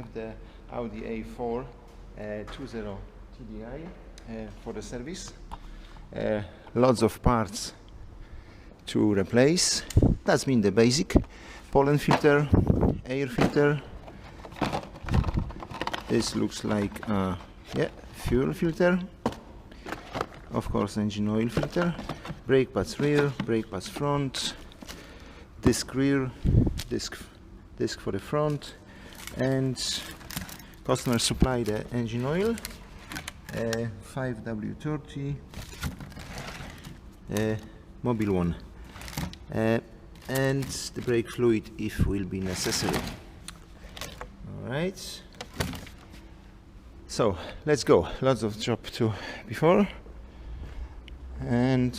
have the AUDI A4 2.0 TDI for the service. Lots of parts to replace. That's mean the basic pollen filter, air filter. This looks like fuel filter. Of course, engine oil filter. Brake pads rear, brake pads front, disc rear, disc for the front, and customer supply the engine oil, 5W30 mobile one, and the brake fluid if will be necessary. Alright, so let's go. Lots of job to before and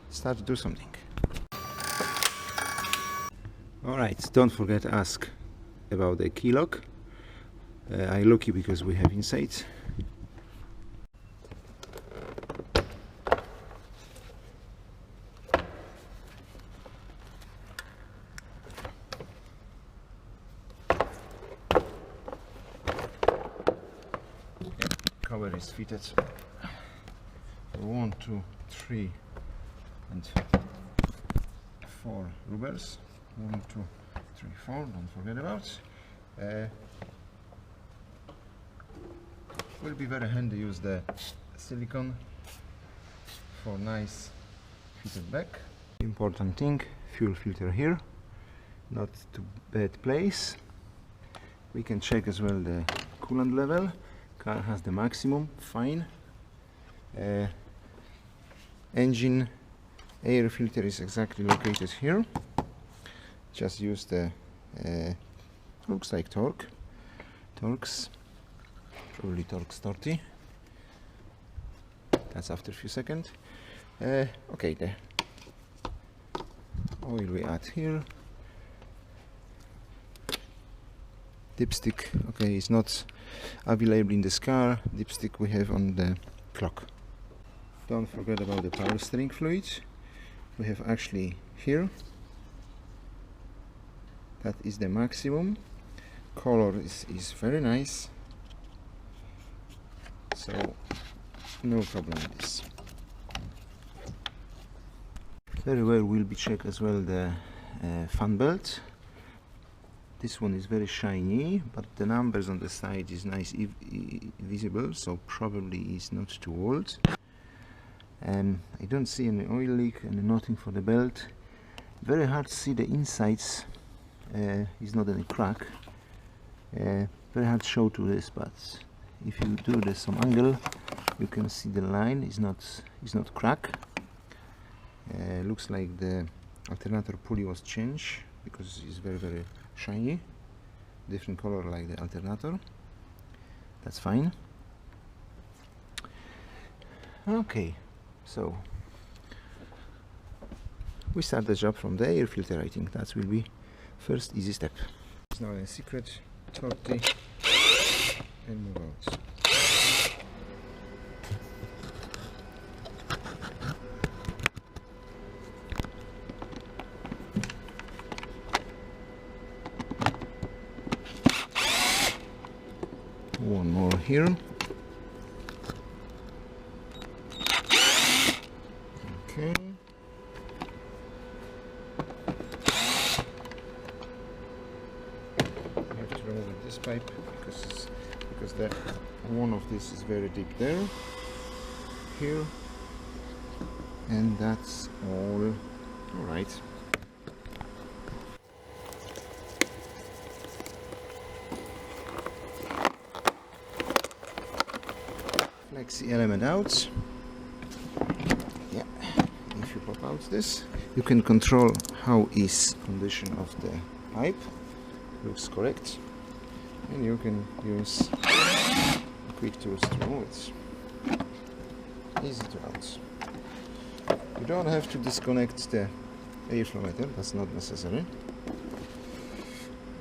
start to do something. Alright, don't forget to ask about the key lock. I lucky because we have inside. Cover is fitted for 1, 2, 3 and 4 rubbers. 1, 2, 3, 4, don't forget about. Will be very handy use the silicone for nice fitted back. Important thing, fuel filter here, not to bad place. We can check as well the coolant level. Car has the maximum, fine. Engine air filter is exactly located here. Just use the looks like Torx, probably Torx 30. That's after a few seconds. Okay, the oil we add here. Dipstick, okay, it's not available in this car. Dipstick we have on the clock. Don't forget about the power steering fluid. We have actually here. That is the maximum. Color is very nice, so no problem with this. Very well will be checked as well the fan belt. This one is very shiny, but the numbers on the side is nice visible, so probably is not too old. I don't see any oil leak and nothing for the belt. Very hard to see the insides. Is not any crack. Very hard to show to this, but if you do this some angle, you can see the line is not crack. Looks like the alternator pulley was changed because it's very shiny, different color like the alternator. That's fine. Okay, so we start the job from the air filter. I think that will be first easy step. It's now a secret 30 and move out. One more here. Okay. This pipe because the one of this is very deep there, here, and that's all right. Flexi element out. Yeah, if you pop out this, you can control how is condition of the pipe. Looks correct. And you can use quick tools to remove it. Easy to out. You don't have to disconnect the airflow meter, that's not necessary.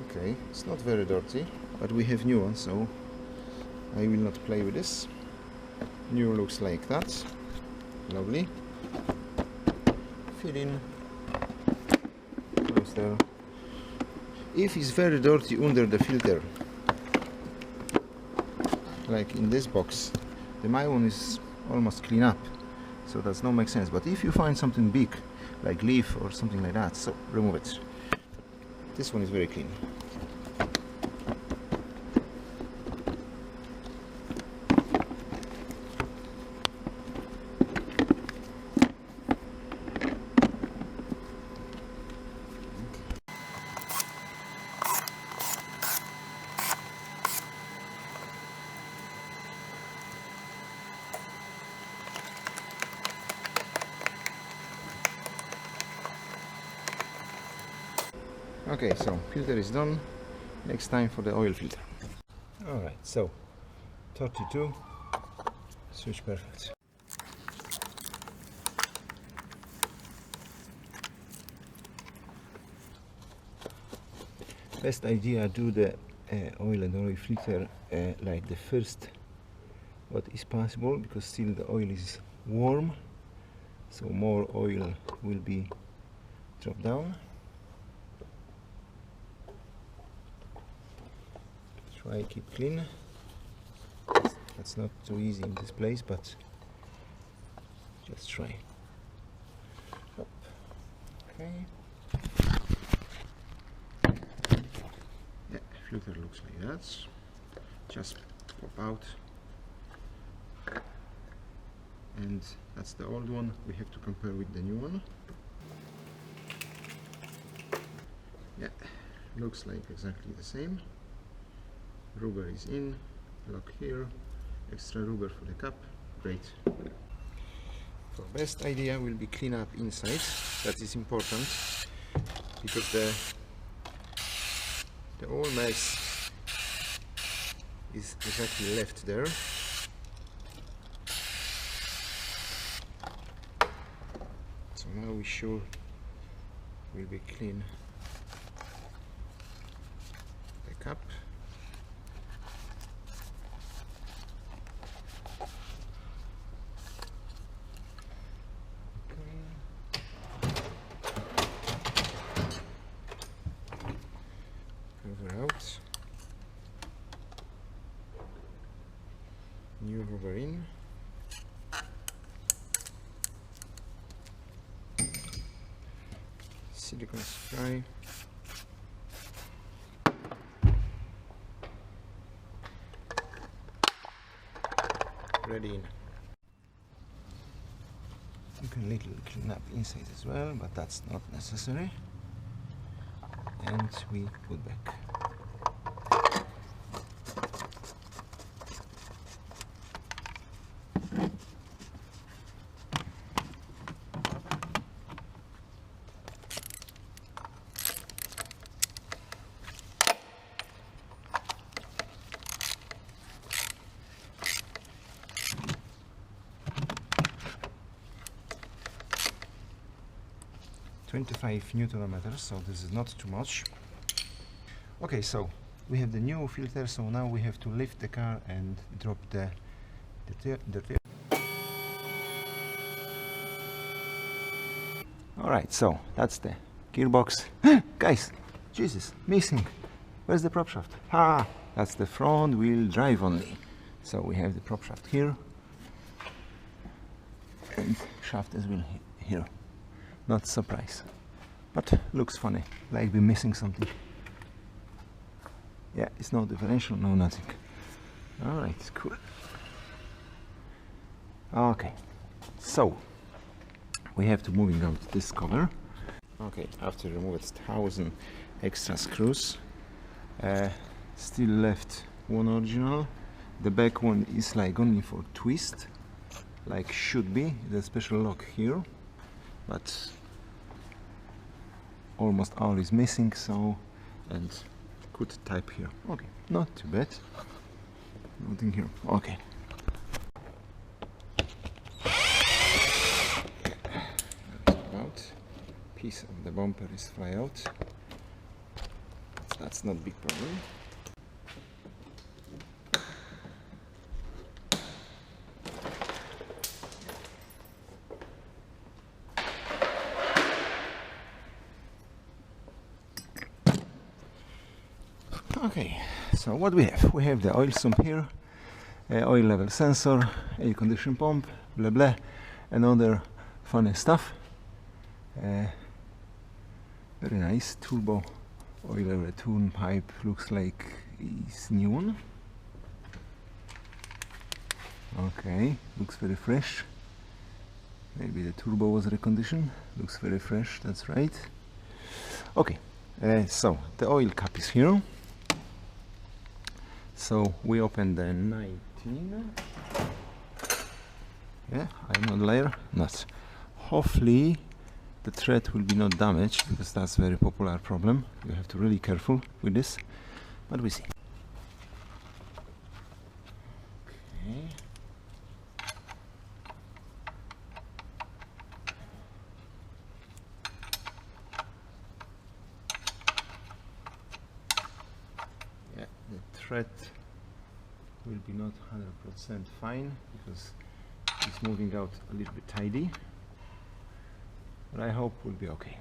Okay, it's not very dirty, but we have new one, so I will not play with this. New looks like that. Lovely. Fill in. Close there. If it's very dirty under the filter, like in this box, my one is almost clean up, so that's not make sense. But if you find something big like leaf or something like that, so remove it. This one is very clean. Okay, so filter is done. Next time for the oil filter. Alright, so 32, switch perfect. Best idea do the oil and oil filter like the first what is possible, because still the oil is warm, so more oil will be dropped down. Try keep clean. That's not too easy in this place, but just try. Up. Okay. Yeah, filter looks like that. Just pop out. And that's the old one. We have to compare with the new one. Yeah, looks like exactly the same. Rubber is in, lock here, extra rubber for the cap, great. For best idea will be clean up inside, that is important, because the whole mess is exactly left there. So now we sure will be clean the cap. Cover out, new rubber in, silicone spray, ready in. You can little clean up inside as well, but that's not necessary. And we put back. Newton-meters, so this is not too much. Okay, so we have the new filter, so now we have to lift the car and drop the Alright, so that's the gearbox. Guys, Jesus, missing. Where's the prop shaft? Ah, that's the front wheel drive only. So we have the prop shaft here and shaft as well here. Not surprise, but looks funny, like we're missing something. Yeah, it's no differential, no nothing. Alright, cool. Okay, so we have to moving out this cover. Okay, after removing 1,000 extra screws, still left one original. The back one is like only for twist, like should be. The special lock here, but almost all is missing, so, and could type here. Okay, not too bad. Nothing here. Okay. Out. Piece of the bumper is fly out. That's not big problem. Okay, so what we have? We have the oil sump here, oil level sensor, air condition pump, blah blah, and other funny stuff. Very nice. Turbo oil return pipe looks like it's new. Okay, looks very fresh. Maybe the turbo was reconditioned. Looks very fresh, that's right. Okay, so the oil cap is here. So we open the 19. Yeah, I'm not liar. Not. Hopefully the thread will be not damaged, because that's a very popular problem. You have to be really careful with this, but we see. Okay. Yeah, the thread will be not 100% fine, because it's moving out a little bit tidy, but I hope we'll be okay.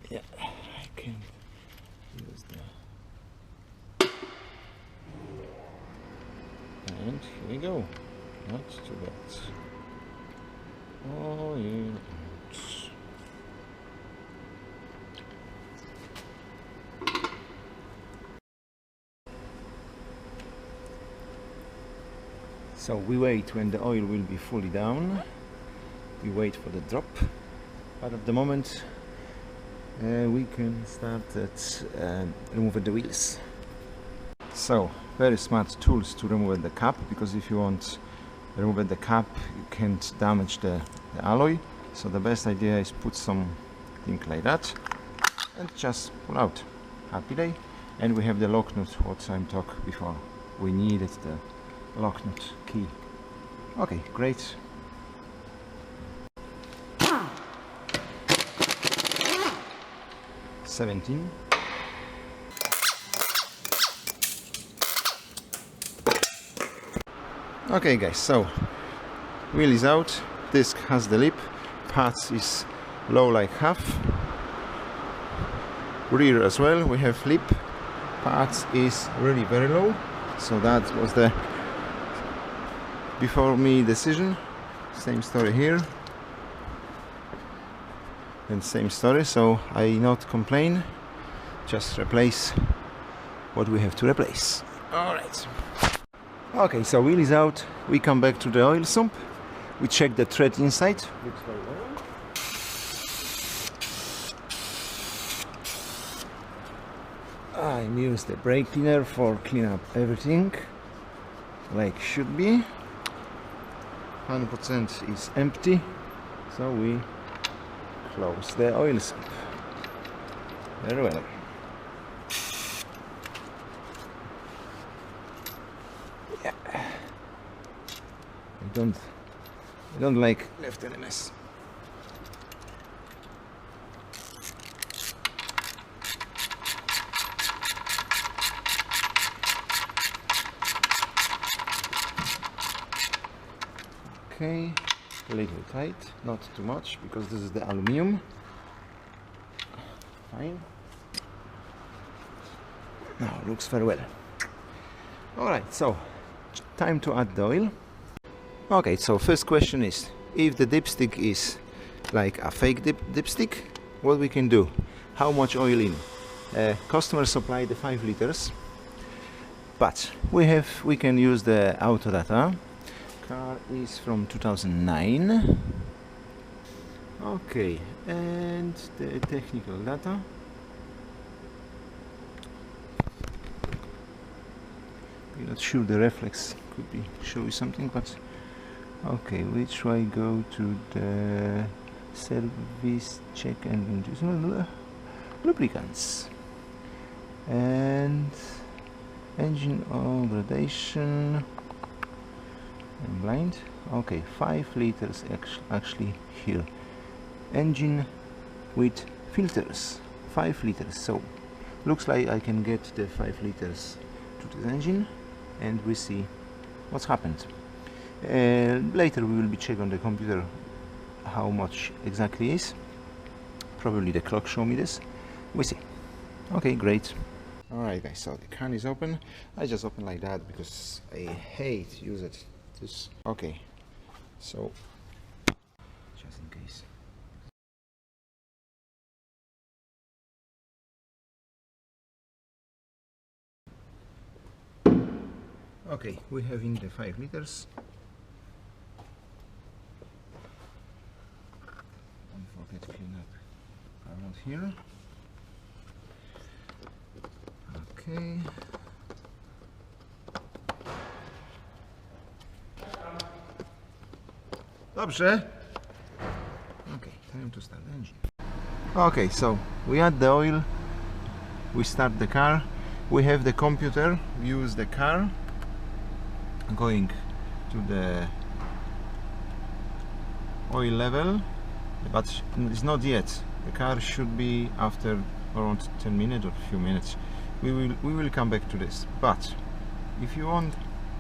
Yeah, I can use the... And here we go. Not too bad. Oh yeah. So we wait when the oil will be fully down. We wait for the drop, but at the moment we can start at remove the wheels. So very smart tools to remove the cap, because if you want to remove the cap you can't damage the alloy. So the best idea is put something like that and just pull out. Happy day. And we have the lock nut, what I'm talking before. We needed the lock nut key. Okay, great. $17. Okay guys, so wheel is out, disc has the lip, parts is low like half, rear as well, we have lip, parts is really very low, so that was the before me decision. Same story here and same story, so I not complain, just replace what we have to replace. Alright. Okay, so wheel is out, we come back to the oil sump, we check the thread inside. Looks very well. I use the brake cleaner for clean up everything, like should be. 100% is empty, so we close the oil sump. Very well. I don't like left in a mess. Okay, a little tight, not too much, because this is the aluminum. Fine. Now looks very well. Alright, so time to add the oil. Okay, so first question is, if the dipstick is like a fake dipstick, what we can do? How much oil in? Customer supplied the 5 liters, but we can use the auto data. Car is from 2009. Okay, and the technical data. I'm not sure the reflex could be show you something, but okay, which I go to the service check and lubricants and engine oil gradation and blind. Okay, 5 liters actually here. Engine with filters, 5 liters. So looks like I can get the 5 liters to the engine and we see what's happened. Later we will be checking on the computer how much exactly is. Probably the clock show me this. We see. Okay, great. Alright guys, so the can is open. I just open like that because I hate use it. This okay. So just in case. Okay, we have in the 5 liters. Don't forget to clean up around here. Okay. Dobrze. Okay, time to start the engine. Okay, so we add the oil, we start the car, we have the computer, use the car, going to the oil level, but it's not yet. The car should be after around 10 minutes or a few minutes. We will come back to this. But if you want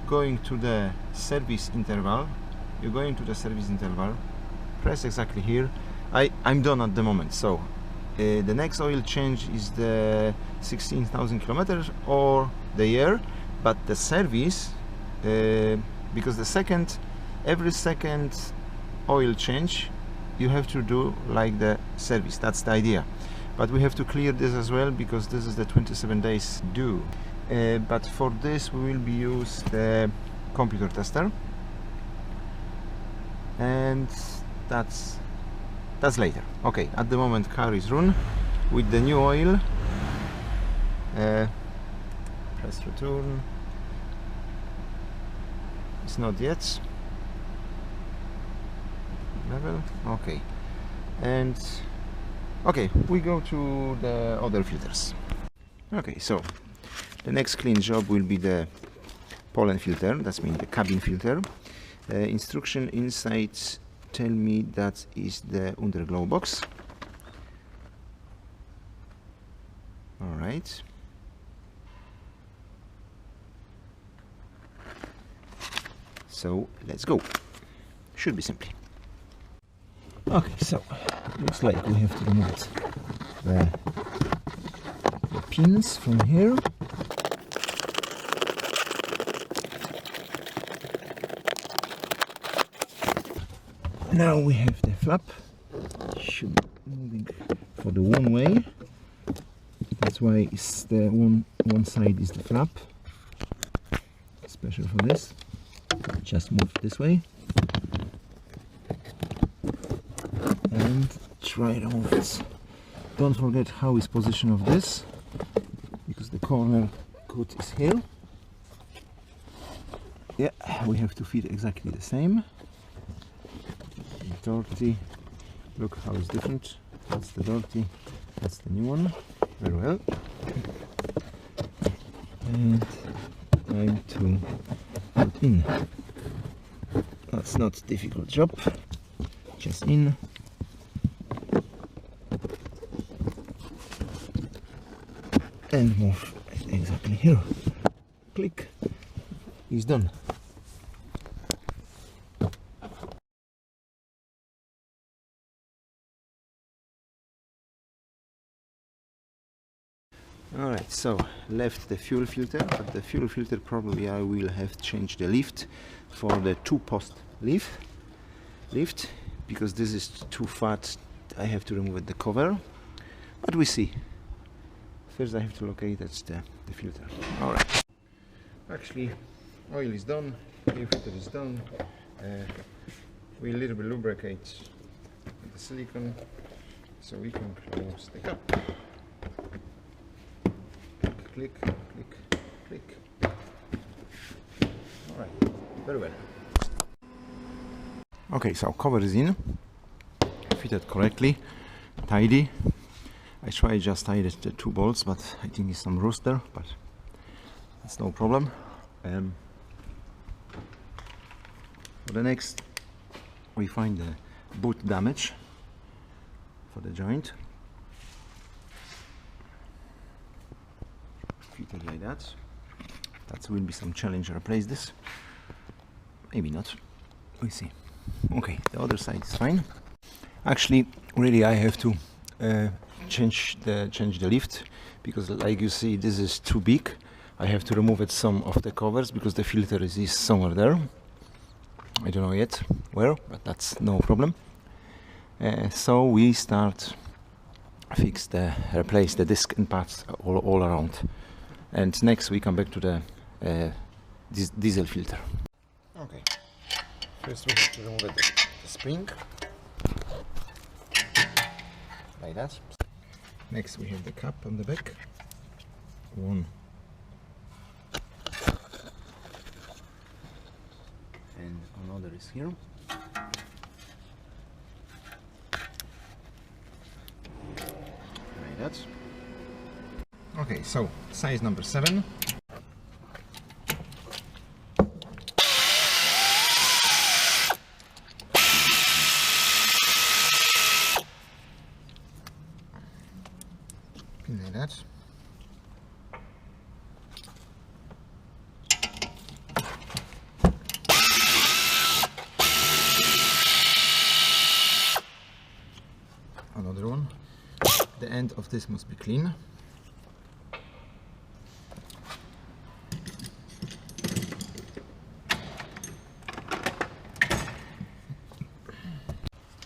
going to the service interval, you're going to the service interval, press exactly here. I'm done at the moment, so the next oil change is the 16,000 kilometers or the year, but the service, because every second oil change you have to do like the service. That's the idea, but we have to clear this as well because this is the 27 days due. But for this we will be use the computer tester, and that's later. Okay, at the moment car is run with the new oil. Press return. It's not yet level. Okay, and okay, we go to the other filters. Okay, so the next clean job will be the pollen filter. That means the cabin filter. Instruction inside tell me that is the underglow box. All right. So let's go. Should be simple. Okay, so looks like we have to remove the pins from here. Now we have the flap. Should be moving for the one way. That's why it's the one side is the flap. Special for this. Just move this way and try to move it. Don't forget how is position of this, because the corner cut is here. Yeah, we have to fit exactly the same. Dirty, look how it's different. That's the dirty, that's the new one. Very well. And time to put in. That's not a difficult job. Just in. And move exactly here. Click. Is done. Alright, so left the fuel filter, but the fuel filter probably I will have changed the lift for the 2-post lift, because this is too fat. I have to remove the cover, but we see. First I have to locate the filter. Alright, actually oil is done, fuel filter is done. We a little bit lubricate the silicone so we can close the cap. Click, click, click. Alright, very well. Okay, so cover is in, fitted correctly, tidy. I try just tie the 2 bolts, but I think it's some rust there, but that's no problem. For the next, we find the boot damage for the joint. Fit it like that. that will be some challenge to replace this. Maybe not. We'll see. Okay, the other side is fine. Actually, really, I have to change the lift, because, like you see, this is too big. I have to remove some of the covers because the filter is somewhere there. I don't know yet where, but that's no problem. So we start replace the disc and pads all around, and next we come back to the diesel filter. Okay, first we have to remove the spring, like that. Next we have the cap on the back, one and another is here. Like that. Okay, so size number 7. Like that. Another one. The end of this must be clean.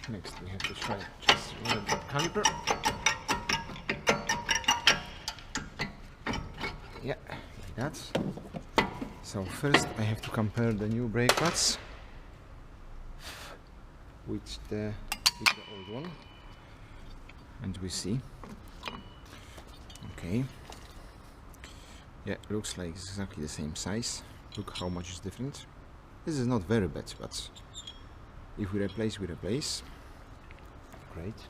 Next we have to try just remove the caliper. Yeah, like that. So first I have to compare the new brake pads with the old one, and we see. Okay. Yeah, looks like it's exactly the same size. Look how much is different. This is not very bad, but if we replace, we replace. Great.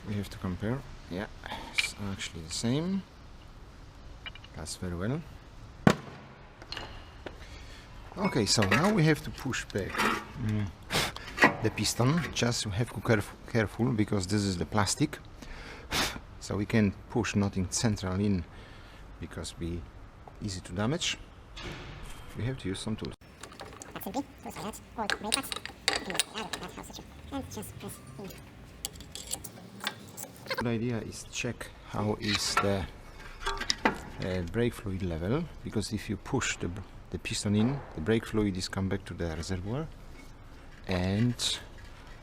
We have to compare. Yeah, it's actually the same. That's very well. Okay, so now we have to push back the piston. Just have to be careful because this is the plastic, so we can push nothing central in because be easy to damage. We have to use some tools. Good idea is check how is the brake fluid level, because if you push the piston in, the brake fluid is come back to the reservoir and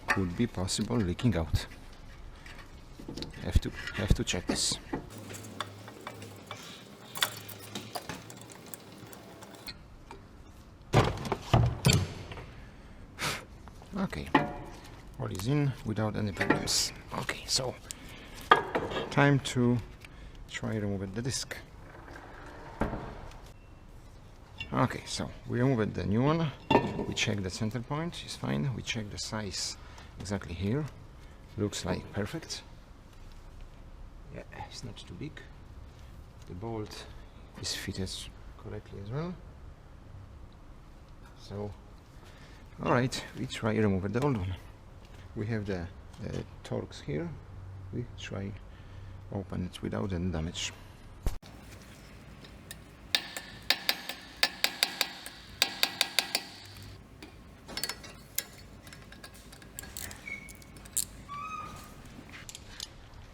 could be possible leaking out. Have to check this. Okay, all is in without any problems. Okay, so time to try remove the disc. Okay, so we removed the new one. We check the center point, it's fine. We check the size exactly here. Looks like perfect. Yeah, it's not too big. The bolt is fitted correctly as well. So, alright, we try remove the old one. We have the Torx here. We try open it without any damage.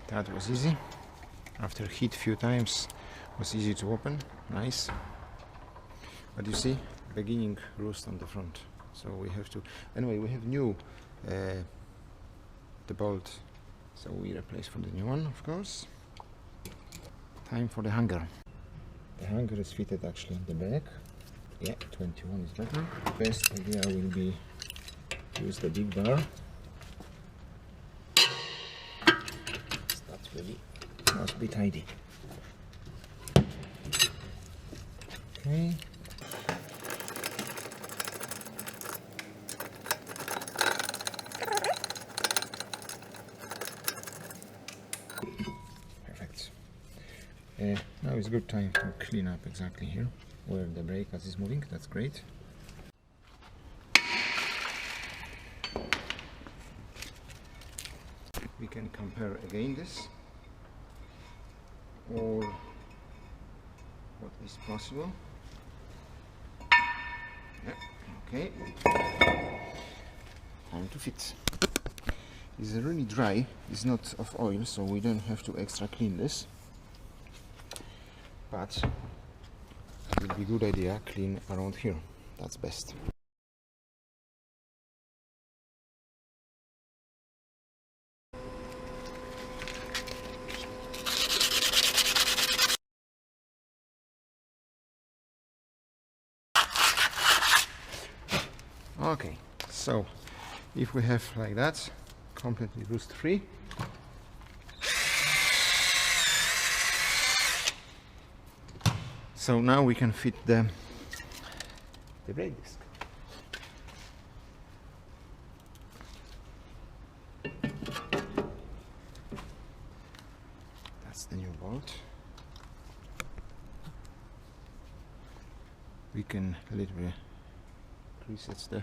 That was easy. After heat few times, was easy to open. Nice. But you see, beginning rust on the front. So we have to. Anyway, we have new the bolt. So we replace for the new one, of course. Time for the hanger. The hanger is fitted actually in the back. Yeah, 21 is better. Best idea will be to use the big bar. That's really must be tidy. Okay. Perfect. Now is a good time to clean up exactly here where the brake pad is moving. That's great. We can compare again this, or what is possible. Okay, time to fit. It's really dry, it's not of oil, so we don't have to extra clean this, but it would be a good idea clean around here, that's best. Okay, so if we have like that, completely rust free, so now we can fit the brake disc. That's the new bolt. We can a little bit resets the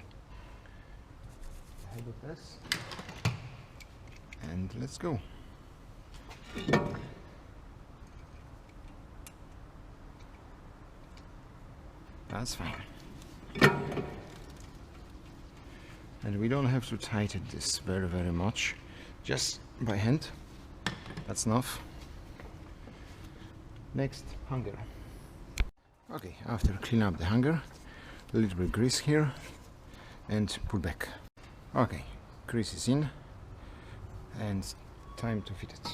head of this, and let's go. That's fine, and we don't have to tighten this very much, just by hand, that's enough. Next, hanger. Okay, after clean up the hanger, a little bit grease here and pull back. Okay, grease is in and time to fit it.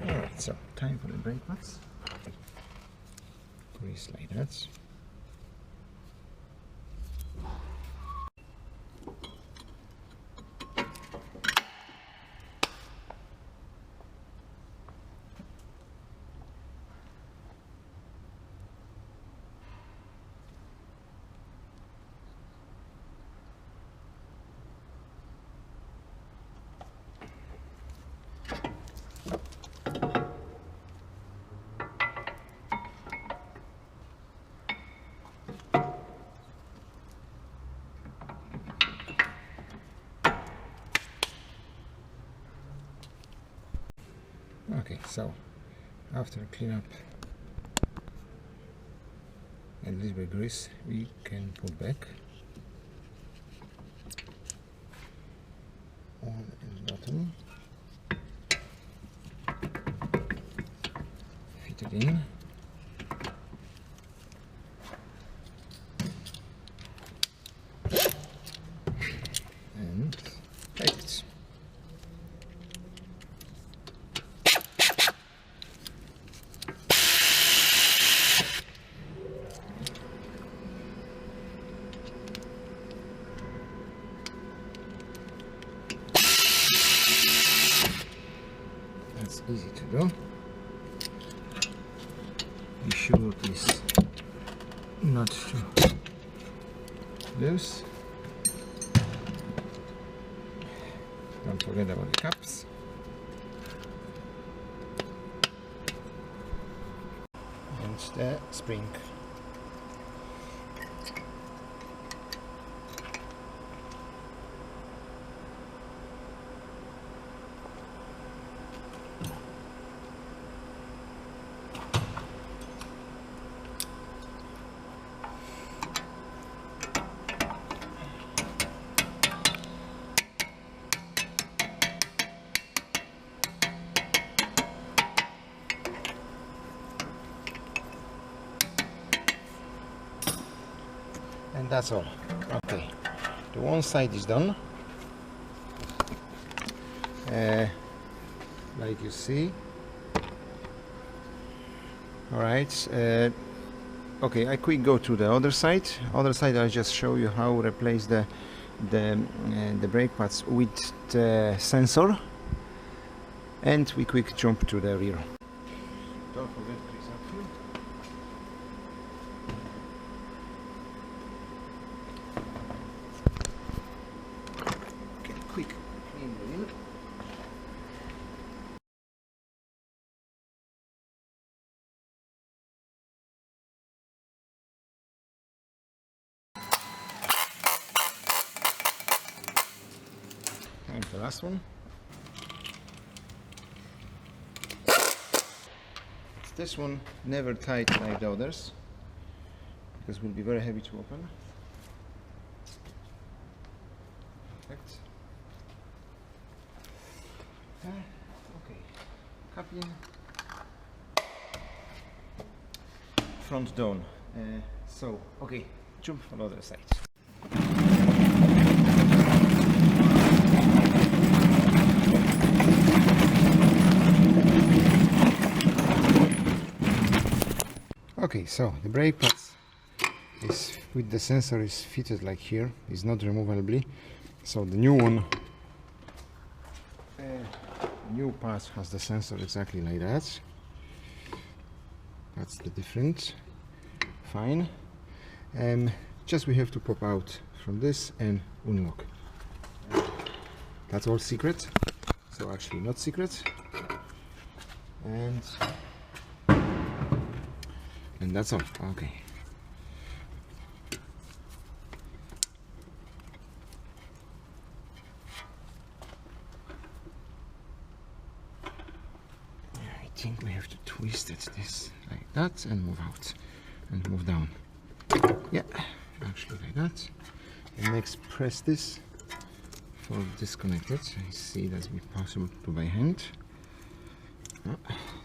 Alright, so time for the brake pads. Grease like that. Okay, so after clean up and a little bit of grease, we can pull back on and bottom, fit it in, and tight it. That's easy to do. Be sure it is not too loose. Don't forget about the caps. And the spring. And that's all. Okay, the one side is done. Like you see. All right. Okay, I quick go to the other side. Other side, I just show you how replace the brake pads with the sensor, and we quick jump to the rear. Don't forget grease up here. the last one. This one never tight like the others, because it will be very heavy to open. Perfect. Okay, coupling. Front down. So, okay, jump on the other side. Okay, so the brake pads is with the sensor is fitted like here, is not removably. So the new one, new part has the sensor exactly like that. That's the difference. Fine. Just we have to pop out from this and unlock. That's all secret. So actually not secret. And that's all. Okay. I think we have to twist it this like that and move out and move down. Yeah, actually like that. And next press this for disconnected. I see that's be possible to by hand.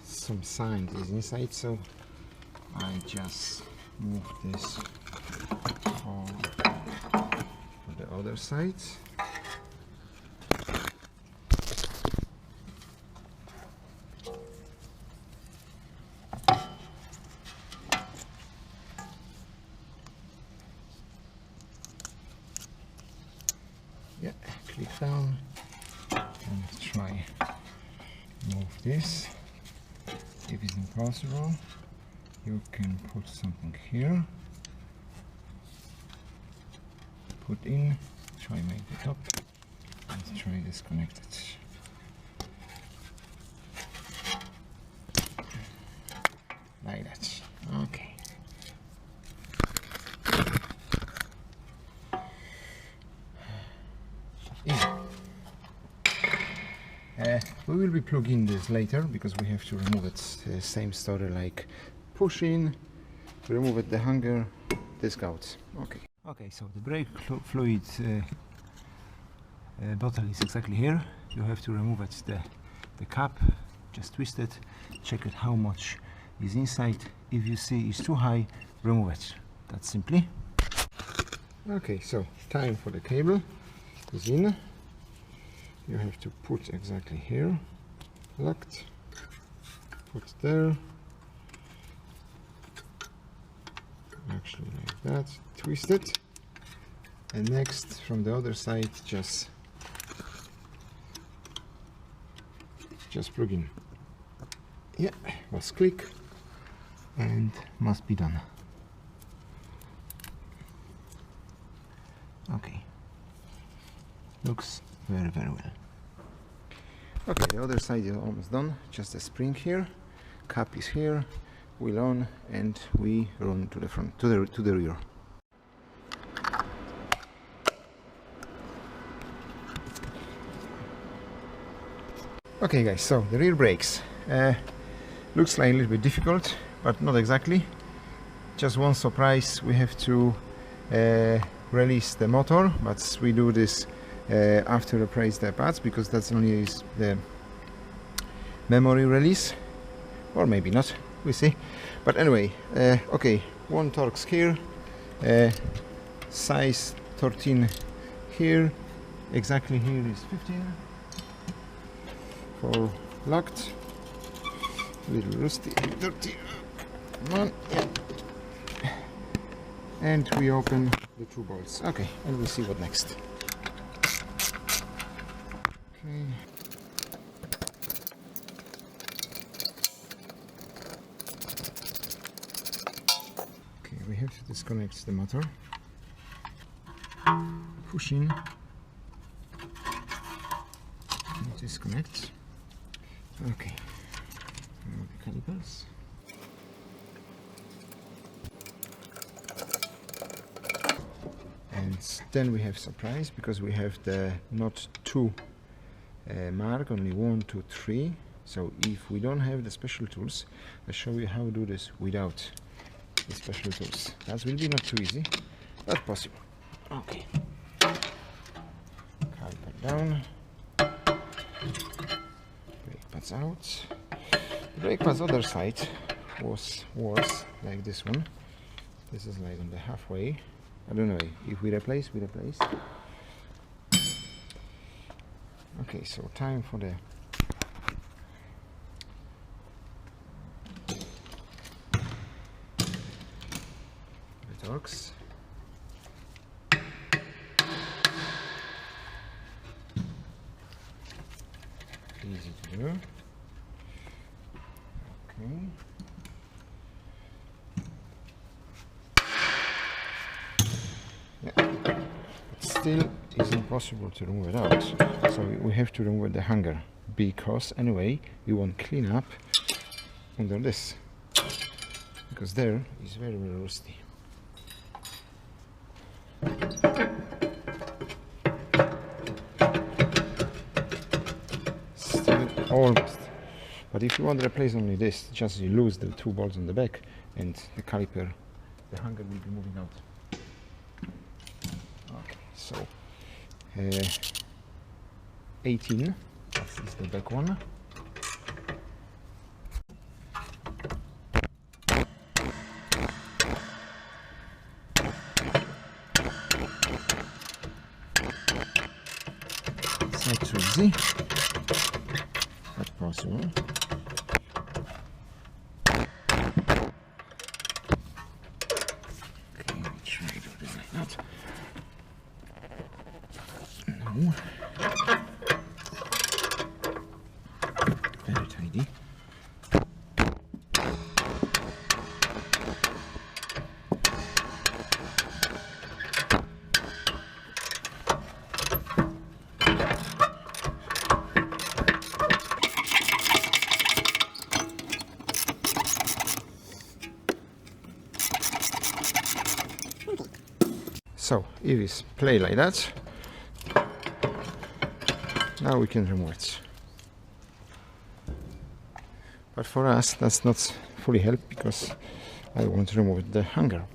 Some sign is inside, so I just move this for the other side. Yeah, click down and try move this. If it's impossible, you can put something here, put in, try make the top, and try disconnect it. Like that. Okay. We will be plugging this later because we have to remove it. Same story like push in, remove it, the hanger, disc out. Okay. Okay, so the brake fluid bottle is exactly here. You have to remove it, the cap, just twist it, check it how much is inside. If you see it's too high, remove it. That's simply. Okay, so time for the cable is in. You have to put exactly here, locked, put there, actually like that, twist it, and next from the other side just plug in. Yeah, was click and must be done. Okay, looks very well. Okay, the other side is almost done. Just a spring here, cap is here, wheel on, and we run to the front, to the rear. Okay guys, so the rear brakes looks like a little bit difficult, but not exactly. Just one surprise, we have to release the motor, but we do this after replace the pads, because that's only is the memory release, or maybe not, we see. But anyway, okay, one Torx here, size 13 here, exactly here is 15 for locked, a little rusty, dirty, come on, yeah. And we open the two bolts. Okay, and we'll see what next. Okay. Okay, we have to disconnect the motor. Push in. Disconnect. Okay. Now the calipers. And then we have surprise, because we have the not two mark, only 1, 2, 3. So if we don't have the special tools, I'll show you how to do this without the special tools. That will be not too easy, but possible. Okay. Caliper down. Brake pads out. The brake pads other side was worse, like this one. This is like on the halfway. I don't know, if we replace, we replace. Okay, so time for the torques. Easy to do. Okay. Yeah. But still it's impossible to remove it out. So we have to remove the hanger, because anyway we won't clean up under this, because there is very, very rusty. Still almost. But if you want to replace only this, just you lose the 2 bolts on the back and the caliper, the hanger will be moving out. Okay, so 18, that is the back one. It's not too easy, but possible. Okay, we try to do this like that. No. Very tidy. So if it's play like that, now we can remove it. But for us that's not fully help, because I want to remove the hanger.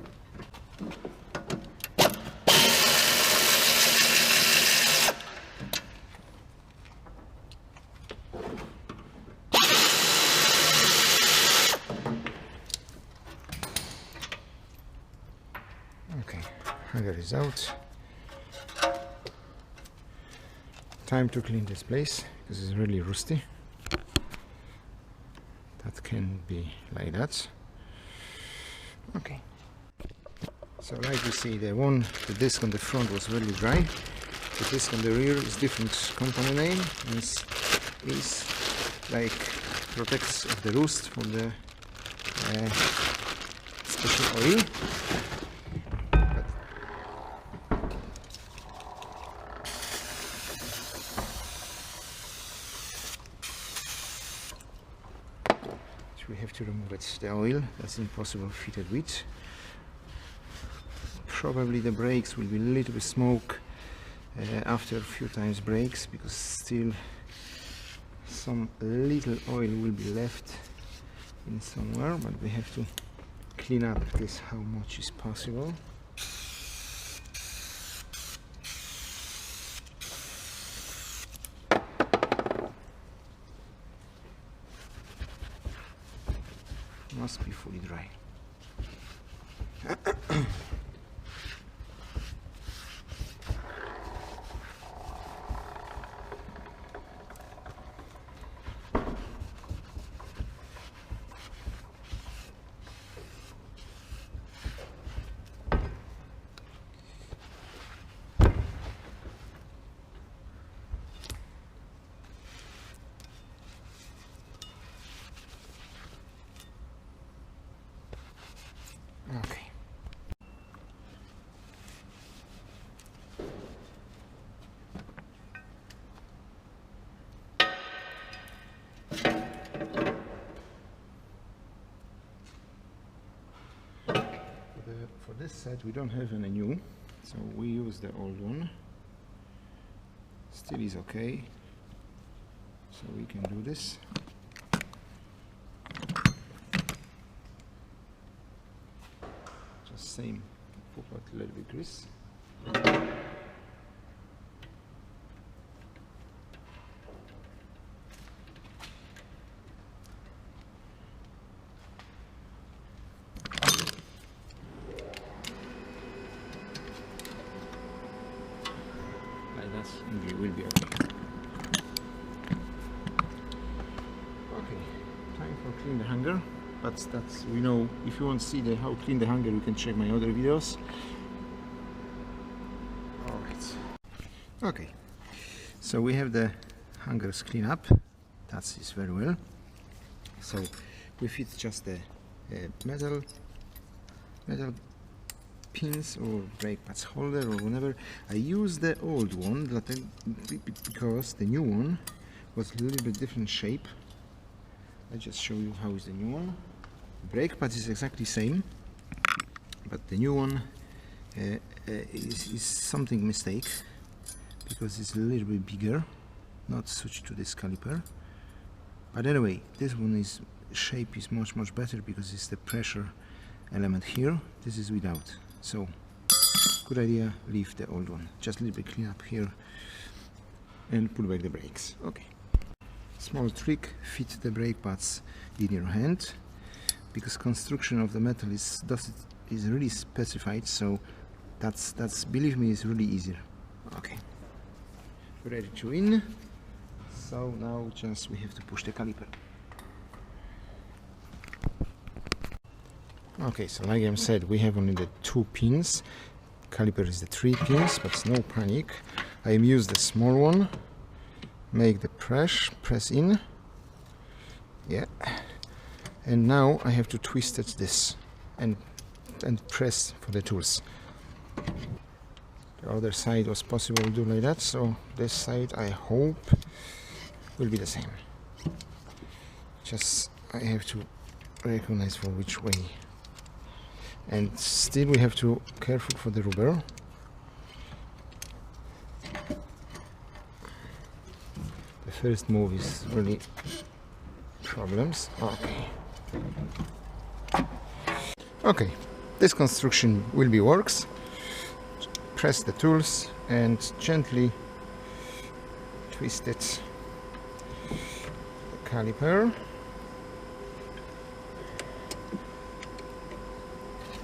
Okay, hanger is out. Time to clean this place, because it's really rusty. That can be like that. Okay. So like you see, the disc on the front was really dry. The disc on the rear is different company name, and is like protects of the rust from the special oil. We have to remove it, the oil, that's impossible fitted with. Probably the brakes will be a little bit smoke after a few times brakes, because still some little oil will be left in somewhere, but we have to clean up this how much is possible. Must be fully dry. Okay. For this set we don't have any new, so we use the old one. Still is okay. So we can do this. Just same, put out a little bit grease. Like that, and it will be okay. Okay, time for clean the hanger. But that's, we know, if you want to see how clean the hanger, you can check my other videos. Alright. Okay. So we have the hangers clean up. That's is very well. So we fit just the metal pins or brake pads holder or whatever. I use the old one because the new one was a little bit different shape. I'll just show you how is the new one. Brake pads is exactly same, but the new one is something mistake because it's a little bit bigger, not suited to this caliper. But anyway, this one is shape is much better because it's the pressure element here. This is without. So good idea, leave the old one. Just a little bit clean up here and put back the brakes. Okay. Small trick, fit the brake pads in your hand, because construction of the metal is really specified, so that's believe me, is really easier. Okay, ready to in. So now just we have to push the caliper. Okay, so like I said, we have only the 2 pins. Caliper is the 3 pins, but no panic. I use the small one. Make the press in, yeah, and now I have to twist it this and press for the tools. The other side was possible to do like that, so this side I hope will be the same. Just I have to recognize for which way, and still we have to careful for the rubber. The first move is really problems. Okay, this construction will be works. Press the tools and gently twist it. The caliper.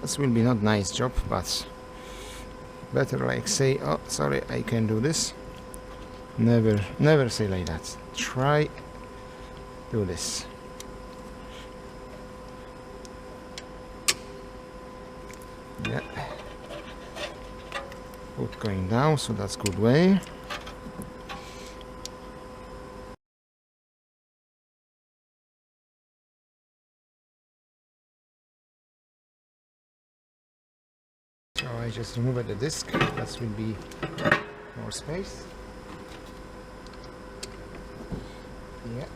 This will be not nice job, but better like say, oh sorry, I can do this. Never say like that. Try do this. Yeah. Foot going down, so that's good way. So I just remove the disc. That will be more space. Yeah.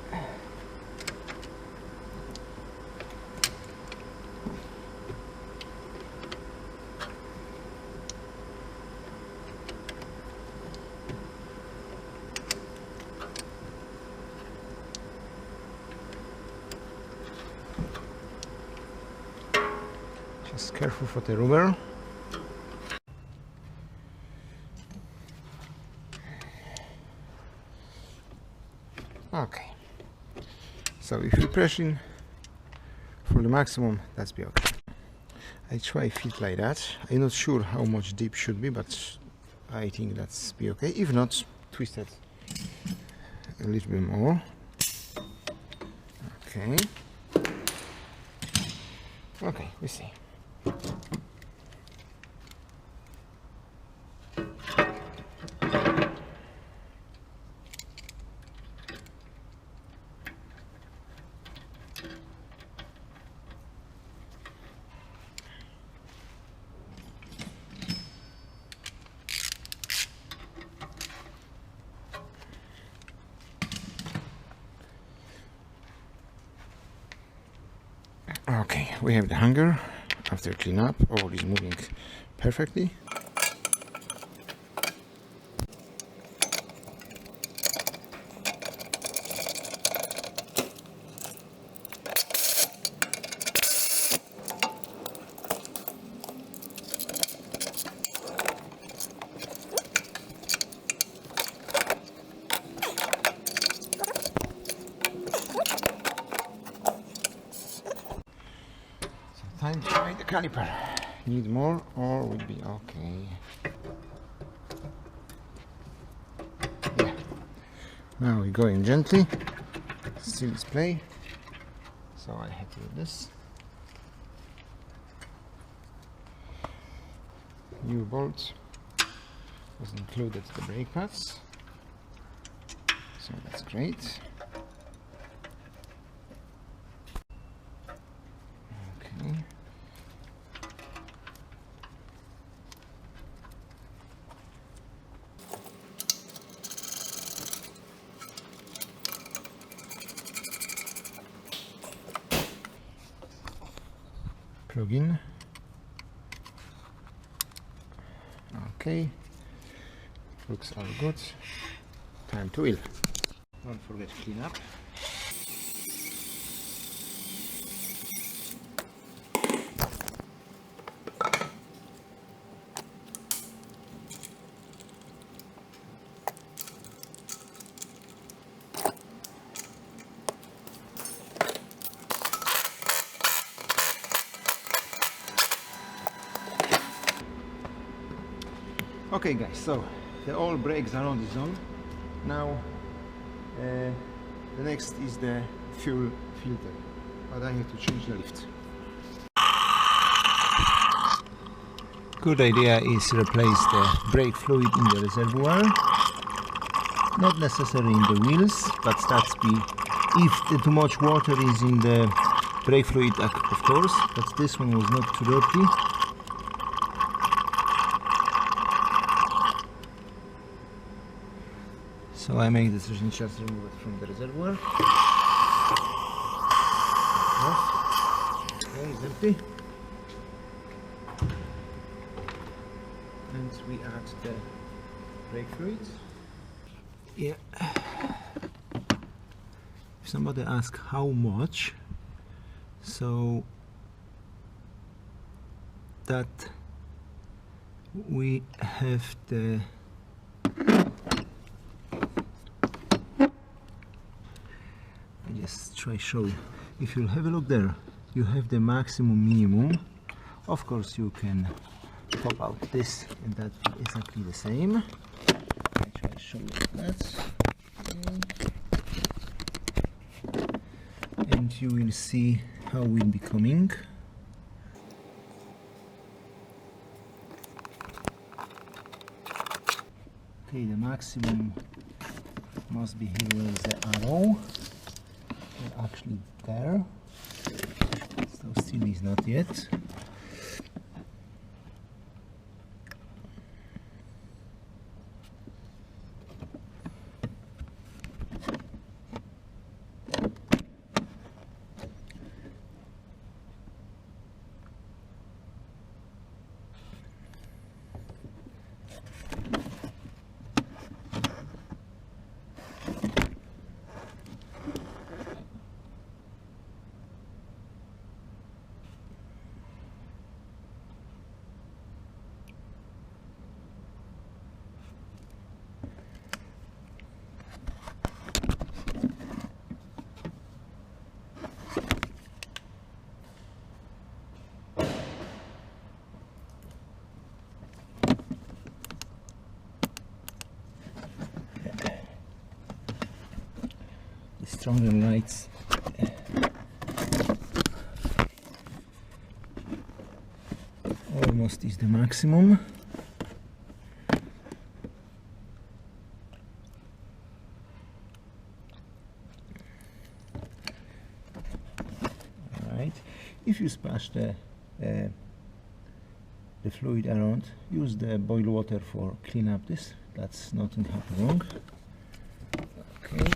Just careful for the rubber. Okay, so if you press in for the maximum, that's be okay. I try fit like that. I'm not sure how much deep should be, but I think that's be okay. If not, twist it a little bit more. Okay. Okay, we see. Okay, we have the hanger. After clean up, all is moving perfectly. caliper. Need more or would be okay. Yeah. Now we're going gently. Still display. So I have to do this. New bolt was included the brake pads. So that's great. Okay. Plug in. Okay. Looks all good. Time to wheel. Don't forget clean up. Okay guys, so the all brakes are on this zone. Now the next is the fuel filter, but I have to change the lift. Good idea is replace the brake fluid in the reservoir. Not necessarily in the wheels, but that's if too much water is in the brake fluid, of course, but this one was not too dirty. So I make the decision just remove it from the reservoir. Okay, it's empty. And we add the brake fluid. Yeah. If somebody asks how much, so that we have the try show you. If you have a look there, you have the maximum minimum. Of course you can pop out this and that is exactly the same. I try to show you that. And you will see how it will be coming. Okay, the maximum must be here where is the arrow. Actually there, so still is not yet. Stronger lights. Almost is the maximum. Alright, if you splash the fluid around, use the boil water for clean up this. That's nothing happen wrong. Okay.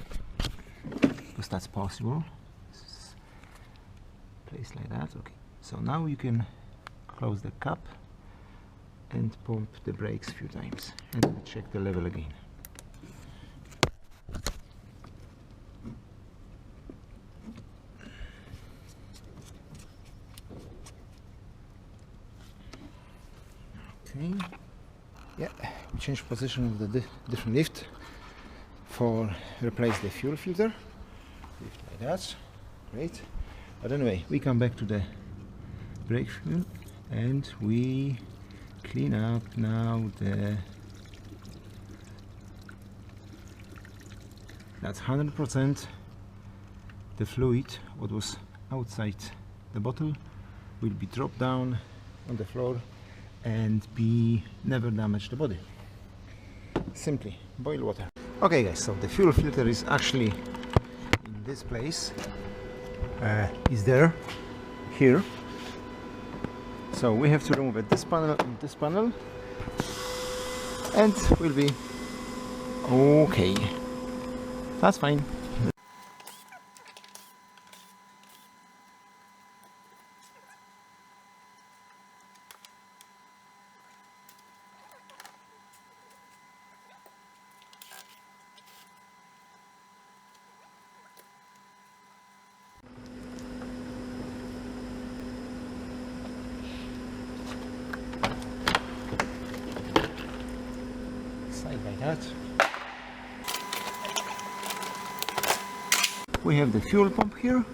Because that's possible. Place like that. Okay, so now you can close the cap and pump the brakes a few times and check the level again. Okay, yeah, we change position of the different lift for replace the fuel filter. Lift like that, great. But anyway, we come back to the brake fuel. and we clean up now that's 100% the fluid what was outside the bottle will be dropped down on the floor and be never damage the body. Simply boil water. Okay guys, so the fuel filter is actually in this place, is there here, so we have to remove it, this panel and this panel, and we'll be okay. That's fine. Like that. We have the fuel pump here,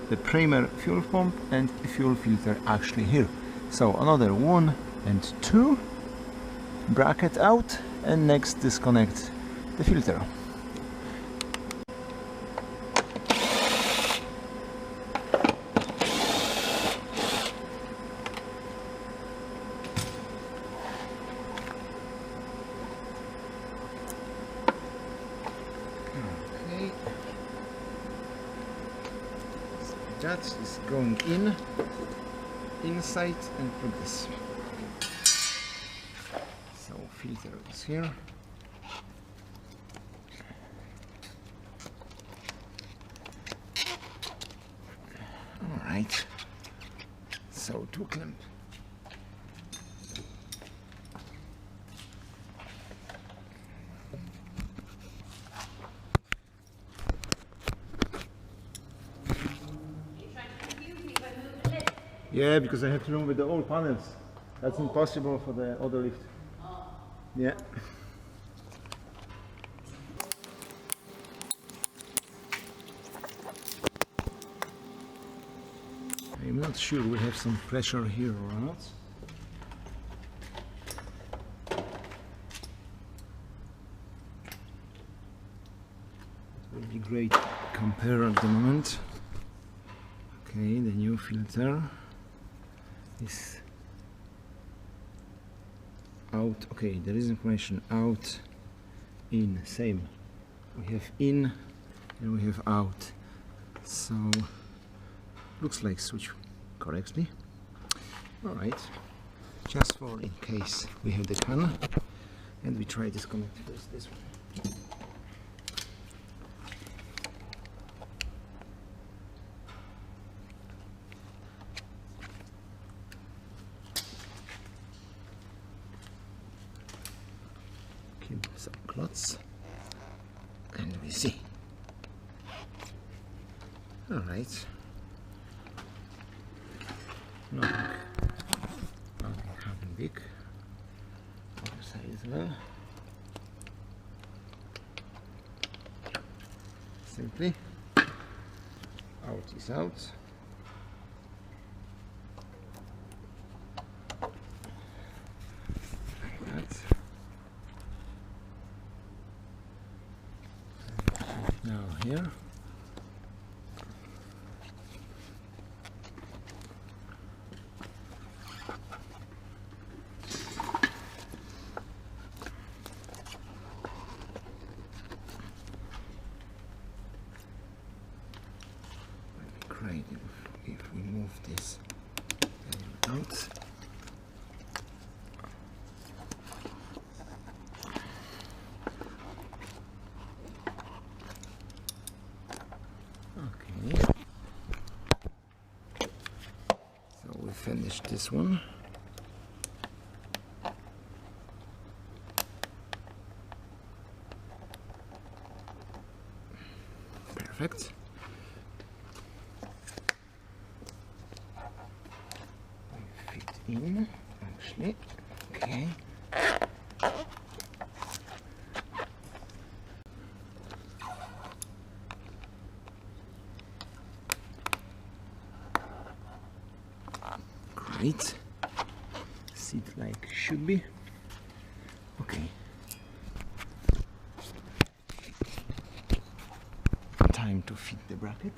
the primer fuel pump, and the fuel filter actually here. So another 1 and 2 bracket out, and next disconnect the filter. That is going inside and put this. So filter is here. All right. So to clamp. Yeah, because I have to remove the old panels. That's impossible for the other lift. Yeah. I'm not sure we have some pressure here or not. It would be great to compare at the moment. Okay, the new filter is out. Okay, there is information out, in, same. We have in and we have out. So looks like switch correctly. All right, just for in case we have the can, and we try disconnect this one. Some clots, and we see. All right, nothing happened big. Other side as well. Simply out is out. Like that. Now here, great if we move this out. Finish this one. Perfect. Fit in, actually. Okay. Great. sit like should be. Okay. Time to fit the bracket.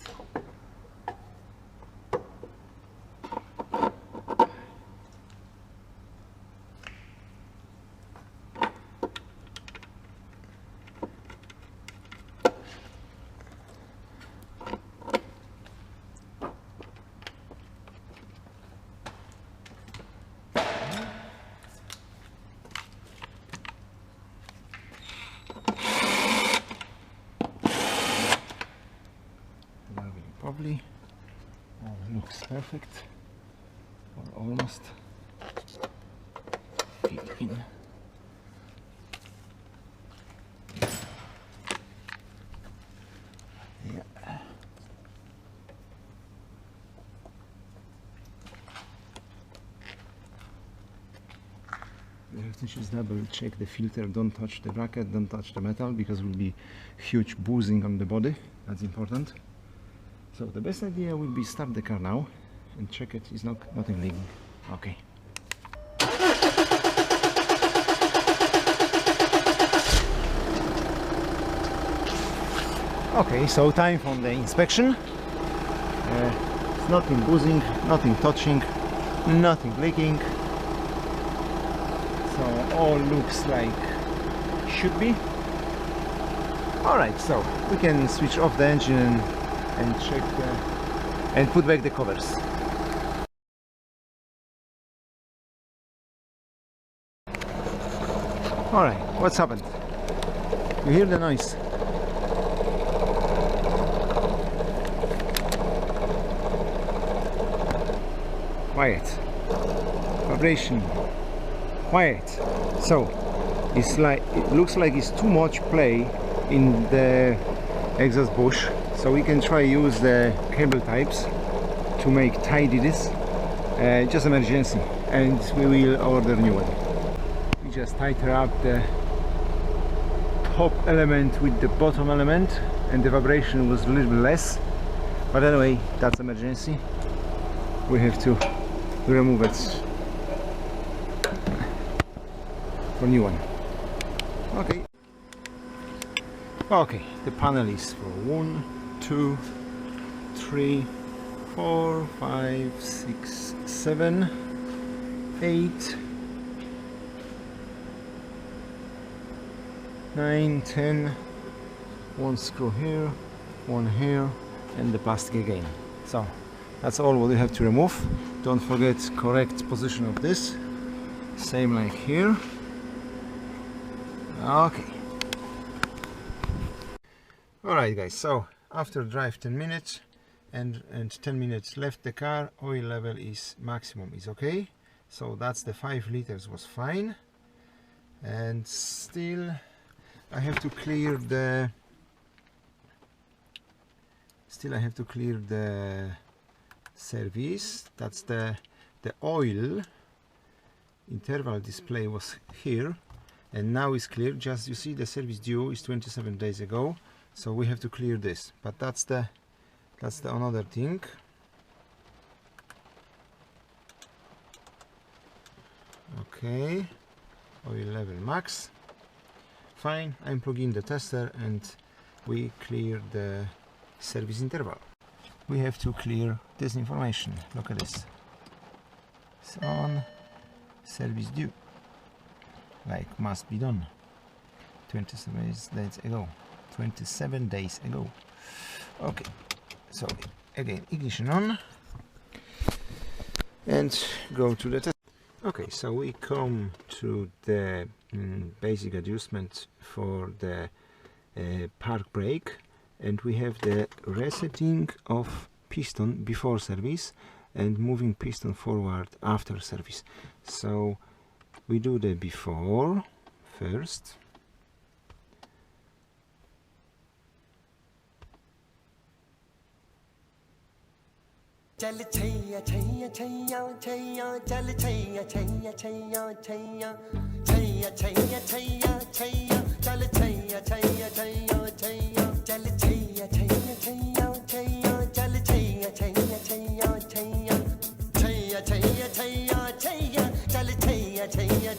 Probably looks perfect, or almost. Fit in. Yeah. You have to just double check the filter. Don't touch the bracket, don't touch the metal, because it will be huge boozing on the body. That's important. So the best idea will be start the car now and check it is nothing leaking. Okay. Okay, so time for the inspection. It's nothing boozing, nothing touching, nothing leaking. So all looks like should be. Alright, so we can switch off the engine and check and put back the covers. Alright, what's happened? You hear the noise? Quiet. Vibration. Quiet. So it's like, it looks like it's too much play in the exhaust bush. So we can try use the cable types to make tidy this, just emergency, and we will order new one. We just tighten up the top element with the bottom element, and the vibration was a little bit less, but anyway, that's emergency. We have to remove it for new one. Okay. Okay, the panel is for 1, 2, 3, 4, 5, 6, 7, 8, 9, 10. One screw here, one here, and the plastic again. So that's all what you have to remove. Don't forget correct position of this. Same like here. Okay. Alright guys, so after drive 10 minutes and 10 minutes left the car, oil level is maximum, is okay. So that's the 5 liters was fine. And still I have to clear the service. That's the oil interval display was here and now it's clear. Just you see the service due is 27 days ago, so we have to clear this, but that's the another thing. Okay, oil level max, fine. I'm plugging the tester and we clear the service interval. We have to clear this information. Look at this. It's on, service due, like must be done 27 days ago. 27 days ago. Okay, so again ignition on and go to the test. Okay, so we come to the basic adjustment for the park brake, and we have the resetting of piston before service and moving piston forward after service. So we do the before first. चल छैया छैया छैया छैया चल छैया छैया छैया छैया छैया छैया छैया छैया चल छैया छैया छैया छैया चल छैया छैया छैया